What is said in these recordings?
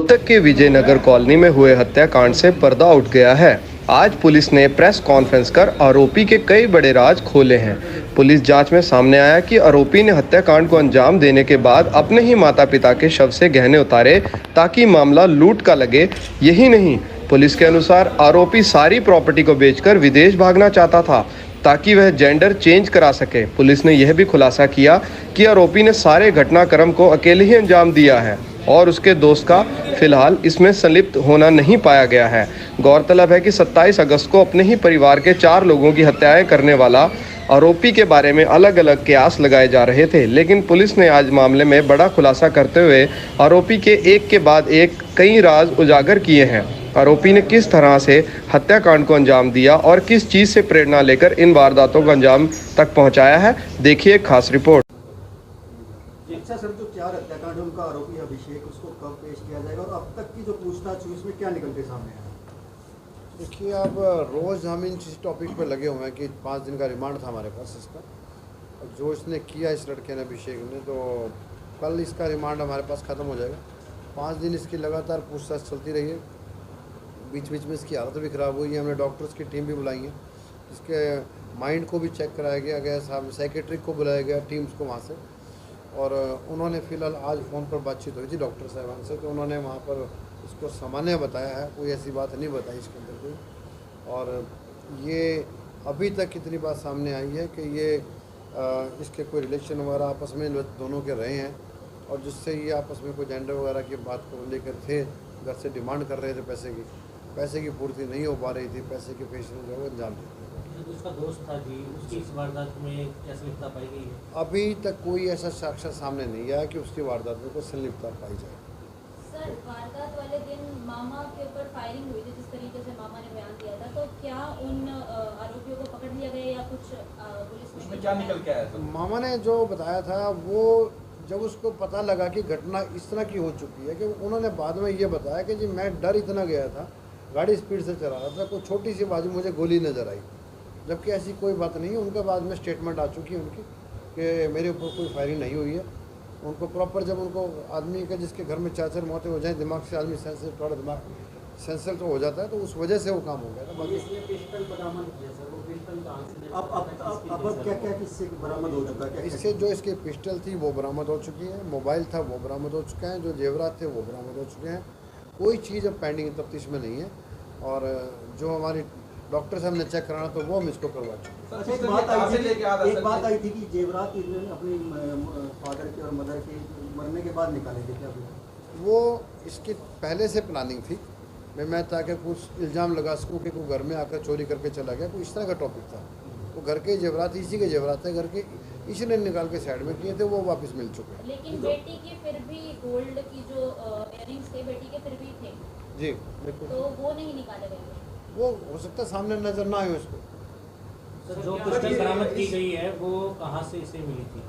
रोहतक के विजयनगर कॉलोनी में हुए हत्याकांड से पर्दा उठ गया है। आज पुलिस ने प्रेस कॉन्फ्रेंस कर आरोपी के कई बड़े राज खोले हैं। पुलिस जांच में सामने आया कि आरोपी ने हत्याकांड को अंजाम देने के बाद अपने ही माता पिता के शव से गहने उतारे ताकि मामला लूट का लगे। यही नहीं, पुलिस के अनुसार आरोपी सारी प्रॉपर्टी को बेचकर विदेश भागना चाहता था ताकि वह जेंडर चेंज करा सके। पुलिस ने यह भी खुलासा किया कि आरोपी ने सारे घटनाक्रम को अकेले ही अंजाम दिया है और उसके दोस्त का फिलहाल इसमें संलिप्त होना नहीं पाया गया है। गौरतलब है कि 27 अगस्त को अपने ही परिवार के 4 लोगों की हत्याएं करने वाला आरोपी के बारे में अलग अलग कयास लगाए जा रहे थे, लेकिन पुलिस ने आज मामले में बड़ा खुलासा करते हुए आरोपी के एक के बाद एक कई राज उजागर किए हैं। आरोपी ने किस तरह से हत्याकांड को अंजाम दिया और किस चीज़ से प्रेरणा लेकर इन वारदातों को अंजाम तक पहुंचाया है, देखिए एक खास रिपोर्ट। अच्छा सर, जो 4 हत्याकांड है उनका आरोपी अभिषेक, उसको कब पेश किया जाएगा और अब तक की जो पूछताछ हुई इसमें क्या निकल के सामने आया? देखिए, अब रोज़ हम इन टॉपिक पर लगे हुए हैं कि 5 दिन का रिमांड था हमारे पास इसका, और जो इसने किया इस लड़के ने अभिषेक ने, तो कल इसका रिमांड हमारे पास ख़त्म हो जाएगा। 5 दिन इसकी लगातार पूछताछ चलती रही है। बीच बीच में इसकी हालत भी ख़राब हुई है। हमने डॉक्टर्स की टीम भी बुलाई है, इसके माइंड को भी चेक कराया गया साहब, साइकेट्रिक को बुलाया गया टीम्स को वहाँ से, और उन्होंने फ़िलहाल आज फ़ोन पर बातचीत हुई थी डॉक्टर साहबान से, तो उन्होंने वहाँ पर इसको सामान्य बताया है, कोई ऐसी बात नहीं बताई इसके अंदर कोई। और ये अभी तक इतनी बात सामने आई है कि ये इसके कोई रिलेशन वगैरह आपस में दोनों के रहे हैं, और जिससे ये आपस में कोई जेंडर वगैरह की बात को लेकर थे, घर से डिमांड कर रहे थे पैसे की पूर्ति नहीं हो पा रही थी, पैसे के पेश जो है अंजाम देते। उसका दोस्त था जी, उसकी इस वारदात में क्या संलिप्तता पाई गई है? अभी तक कोई ऐसा साक्ष्य सामने नहीं आया कि उसकी वारदात में कोई संलिप्तता पाई जाए। सर, वारदात वाले दिन मामा के ऊपर फायरिंग हुई थी, जिस तरीके से मामा ने बयान दिया था, तो क्या उन आरोपियों को पकड़ लिया गया या कुछ पुलिस में क्या निकल के आया था? मामा ने जो बताया था, वो जब उसको पता लगा कि घटना इस तरह की हो चुकी है, कि उन्होंने बाद में ये बताया कि जी मैं डर इतना गया था, गाड़ी स्पीड से चला रहा था, कोई छोटी सी बात मुझे गोली नज़र आई, जबकि ऐसी कोई बात नहीं है। उनके बाद में स्टेटमेंट आ चुकी है उनकी कि मेरे ऊपर कोई फायरिंग नहीं हुई है। उनको प्रॉपर, जब उनको आदमी का जिसके घर में 4 मौतें हो जाएं, दिमाग से आदमी सेंसिटिव, थोड़ा दिमाग सेंसिटिव तो हो जाता है, तो उस वजह से वो काम हो गया था। बाकी इसने पिस्टल बरामद किया सर, वो पिस्टल कहाँ से? अब क्या किससे बरामद हो चुका है? इससे जो इसकी पिस्टल थी वो बरामद हो चुकी है, मोबाइल था वो बरामद हो चुका है, जो जेवरात थे वो बरामद हो चुके हैं। कोई चीज़ अब पेंडिंग तफ्तीश में नहीं है, और जो हमारी डॉक्टर साहब ने चेक कराना तो वो हम इसको करवा चुके हैं। एक बात आई थी कि जेवरात इन्होंने अपनी फादर के और मदर के मरने के बाद निकाले थे, क्या वो इसकी पहले से प्लानिंग थी। मैं ताकि कुछ इल्ज़ाम लगा सकूँ कि कोई घर में आकर चोरी करके चला गया, कोई इस तरह का टॉपिक था। वो घर के जेवरात, इसी के जेवरात थे, घर के इसी ने निकाल के साइड में किए थे, वो वापस मिल चुके हैं। लेकिन बेटी के फिर भी गोल्ड की जो इयररिंग्स थे बेटी के फिर भी थे जी बिल्कुल, तो वो नहीं निकाले गए। वो हो सकता है सामने नज़र ना आए उसको। सर, जो पिस्टल बरामद की गई है वो कहाँ से इसे मिली थी?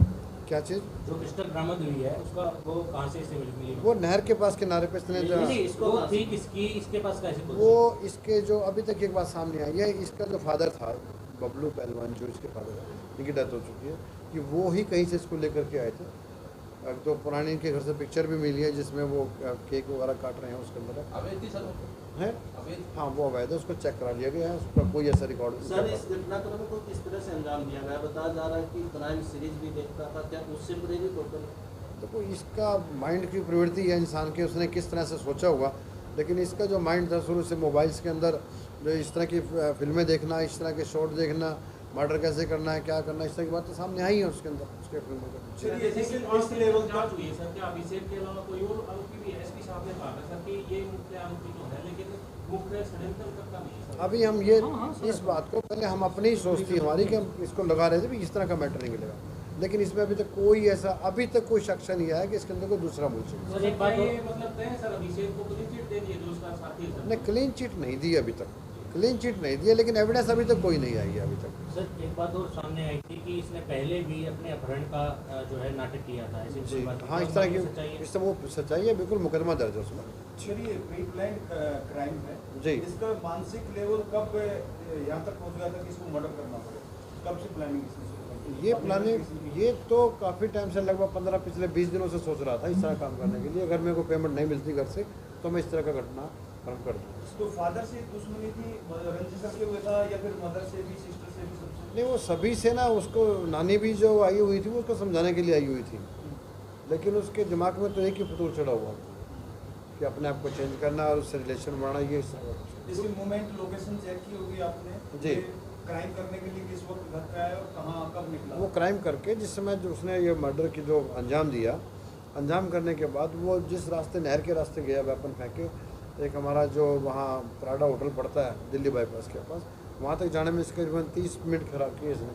क्या चीज़? जो पिस्टल बरामद हुई है उसका वो कहाँ से इसे मिली? वो नहर के पास किनारे पे इसने जो इसको थी किसकी, इसके पास कैसे पहुंची? वो इसके जो अभी तक एक बात सामने आई है, इसका जो फादर था बबलू पहलवान, जो इसके फादर है, इनकी डेथ हो चुकी है, कि वो ही कहीं से इसको लेकर के आए थे। तो पुरानी इनके घर से पिक्चर भी मिली है जिसमें वो केक वगैरह काट रहे हैं उसके अंदर है। हाँ, वो अवैध है, उसको चेक करा लिया गया है, उसका कोई ऐसा रिकॉर्ड नहीं। सर, इस घटनाक्रम को किस तरह से अंजाम दिया गया? बताया जा रहा है कि क्राइम सीरीज भी देखता था, क्या उससे प्रेरित होकर? देखो, इसका माइंड की प्रवृत्ति है इंसान की, उसने किस तरह से सोचा होगा, लेकिन इसका जो माइंड था शुरू से मोबाइल्स के अंदर जो इस तरह की फिल्में देखना, इस तरह के शॉट देखना, मर्डर कैसे करना है, क्या करना है, इस तरह की बातें सामने आई हैं उसके अंदर, उसके फिल्मों के। इस लेवल जांच हुई है सर, क्या अभिषेक के अलावा कोई और आरोपी भी एसपी साहब ने कहा सर कि ये मुख्य आरोपी तो है, लेकिन मुख्य षड्यंत्र करता नहीं? अभी हम ये इस बात को पहले हम अपनी ही सोच थी हमारी कि हम इसको लगा रहे थे भी इस तरह का मैटर नहीं मिलेगा, लेकिन इसमें अभी तक कोई ऐसा अभी तक कोई शख्स नहीं आया कि इसके अंदर कोई दूसरा मुलजिम। सर, एक बात ये मतलब है सर, अभिषेक को क्लीन चिट दे दिए जो उसका साथी है? ने क्लीन चिट नहीं दी अभी तक, क्लीन चिट नहीं दी है, लेकिन एविडेंस अभी तक कोई नहीं आई है अभी तक। सर, एक बात और सामने आई थी कि इसने पहले भी अपने अपहरण का जो है नाटक किया था, ऐसी कोई बात? हाँ, इस तरह की इससे वो सच्चाई है, बिल्कुल मुकदमा दर्ज है उसमें। चलिए, प्री प्लान क्राइम है जी। इसका मानसिक लेवल कब यहाँ तक पहुँच गया था कि इसको मर्डर करना पड़े? कब से प्लानिंग इसने शुरू की? ये प्लानिंग ये तो काफ़ी टाइम से, लगभग 15 पिछले 20 दिनों से सोच रहा था इस तरह काम करने के लिए। अगर मेरे को पेमेंट नहीं मिलती घर से तो मैं इस तरह का घटना कर्म कर दूँ। तो फादर से दुश्मनी थी, रंजिश करके हुआ था, या फिर मदर से भी, सिस्टर से भी, सबसे? नहीं, वो सभी से ना, उसको नानी भी जो आई हुई थी वो उसको समझाने के लिए आई हुई थी, लेकिन उसके दिमाग में तो एक ही फतूर चढ़ा हुआ था कि अपने आप को चेंज करना और उससे रिलेशन बढ़ाना। ये इसकी मूवमेंट लोकेशन चेक की होगी आपने जी। क्राइम करने के लिए किस वक्त घर पे आया और कहाँ कब निकला? वो क्राइम करके जिस समय जो उसने ये मर्डर की जो अंजाम दिया, अंजाम करने के बाद वो जिस रास्ते, नहर के रास्ते गया वेपन फेंके, एक हमारा जो वहाँ प्राडा होटल पड़ता है दिल्ली बाईपास के पास, वहाँ तक जाने में इसके करीबन 30 मिनट खराब किए इसने।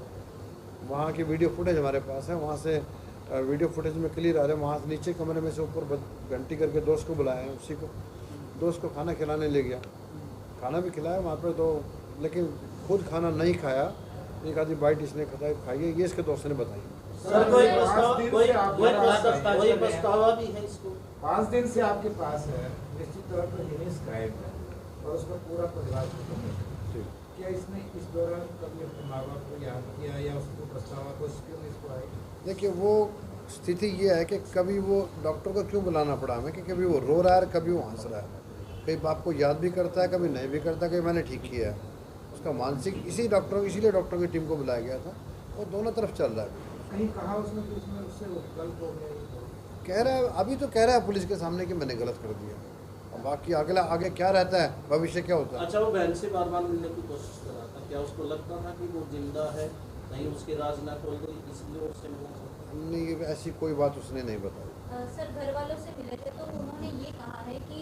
वहाँ की वीडियो फुटेज हमारे पास है, वहाँ से वीडियो फुटेज में क्लियर आ रहा है। वहाँ से नीचे कमरे में से ऊपर घंटी करके दोस्त को बुलाया है, उसी को दोस्त को खाना खिलाने ले गया, खाना भी खिलाया वहाँ पर, तो लेकिन खुद खाना नहीं खाया, एक आधी बाइट इसने खाई है, ये इसके दोस्त ने बताई। सर कोई पछतावा भी है इसको? 5 दिन से आपके पास है, निश्चित तौर पर हिनेस क्राइम है और उसका पूरा परिवार खत्म है। क्या इसने इस दौरान कभी अपने माँ बाप को याद किया या उसको पछतावा को इसको आई? देखिए, वो स्थिति ये है कि कभी वो डॉक्टर को क्यों बुलाना पड़ा हमें कि कभी वो रो रहा है, कभी वो हंस रहा है, कई बाप को याद भी करता है, कभी नहीं भी करता, कभी मैंने ठीक किया है। उसका मानसिक इसीलिए डॉक्टर की टीम को बुलाया गया था, और दोनों तरफ चल रहा है। कहीं कहा उसने कि उसमें उससे गलत हो गया? कह रहा है, अभी तो कह रहा है पुलिस के सामने कि मैंने गलत कर दिया, और बाकी आगे क्या रहता है, भविष्य क्या होता है। अच्छा, वो बहन से बार बार मिलने की कोशिश कर रहा था, क्या उसको लगता था कि वो जिंदा है, नहीं उसके राज ना खोल गई, इसलिए उससे मिलना चाहता? नहीं, ऐसी कोई बात उसने नहीं बताई। सर घर वालों से मिले थे तो उन्होंने ये कहा है कि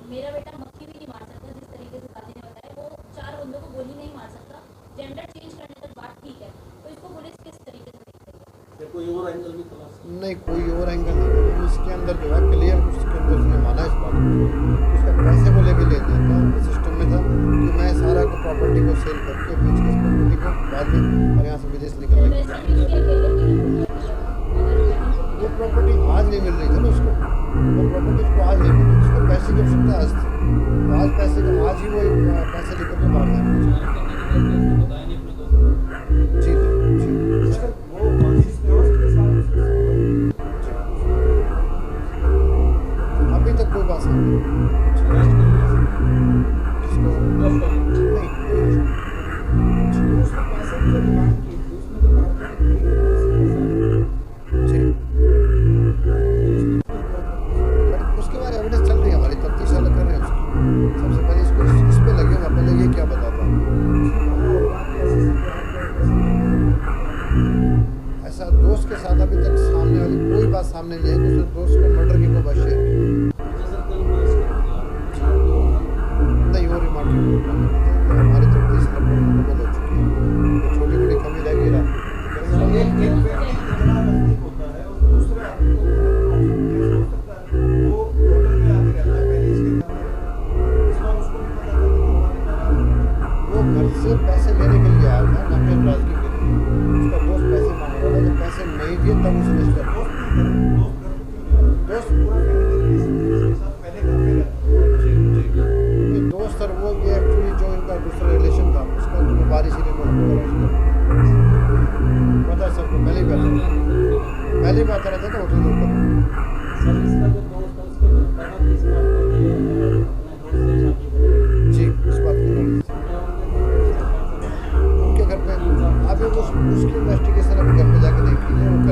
मेरा बेटा मक्खी भी नहीं मार सकता, जिस तरीके से दादी ने बताया, वो 4 बंदों को गोली नहीं मार सकता, जेंडर चेंज करने तक बात ठीक है, तो इसको पुलिस किस तरीके से देख रही है? या कोई और एंगल भी तलाश? नहीं, कोई और एंगल नहीं, इसके अंदर जो है क्लियर, उसके अंदर उसने माना इस बात को, उसका पैसे को लेके ले दिया था, सिस्टम में था कि मैं सारा को प्रॉपर्टी को सेल करके बेच के प्रॉपर्टी को बाद में और यहाँ से विदेश निकलने की, वो प्रॉपर्टी आज नहीं मिल रही थी ना उसको, वो प्रॉपर्टी उसको आज नहीं मिल रही, उसको पैसे की आवश्यकता आज थी, तो आज पैसे का आज ही वो पैसे लेकर के बाहर आए। जी जी, वो किस दोस्त के साथ? अभी तक कोई बात नहीं। उसने पैसे की जो डिमांड की थी उसमें तो बात करी थी उसके बारे में एविडेंस चल रही है, हमारी तफ्तीश अलग कर रहे हैं उसकी। सबसे पहले इसको इस पे लगे हुए, पहले ये क्या बताता ऐसा दोस्त के साथ अभी तक सामने वाली कोई बात सामने नहीं है कि उसने दोस्त को मर्डर की कोई बात शेयर की। नहीं, वो रिमांड हमारी तफ्तीश मुकम्मल हो चुकी है, छोटी मोटी कमी रह गई रहा। एक व्यक्ति कितना नजदीक होता है और दूसरे आदमी को कैसे हो सकता है? वो होटल में आके रहता है पहले इसके घर में, इस बार उसको नहीं पता था कि हमारे घर वो घर से पैसे लेने के लिए आया था, ना कि नाराजगी के लिए। उसका दोस्त पैसे मांग रहा था, जब पैसे नहीं दिए तब उसने इसका दोस्त पूरा फैमिली इसके साथ पहले घर पे रहता है। दोस्त सर वो ये एक्चुअली जो इनका दूसरा रिलेशन था उसका, तो बारिश ही पता सबको पहले ही आता रहता था होटल में ऊपर। सर इसका जो दोस्त है उसके कहा कि इस बात को ये अपने दोस्त से शादी करें? जी, इस बात की नॉलेज क्या उनके उनके घर पे अभी उसकी इन्वेस्टिगेशन अभी घर पे जाके नहीं की है, वो करेंगे।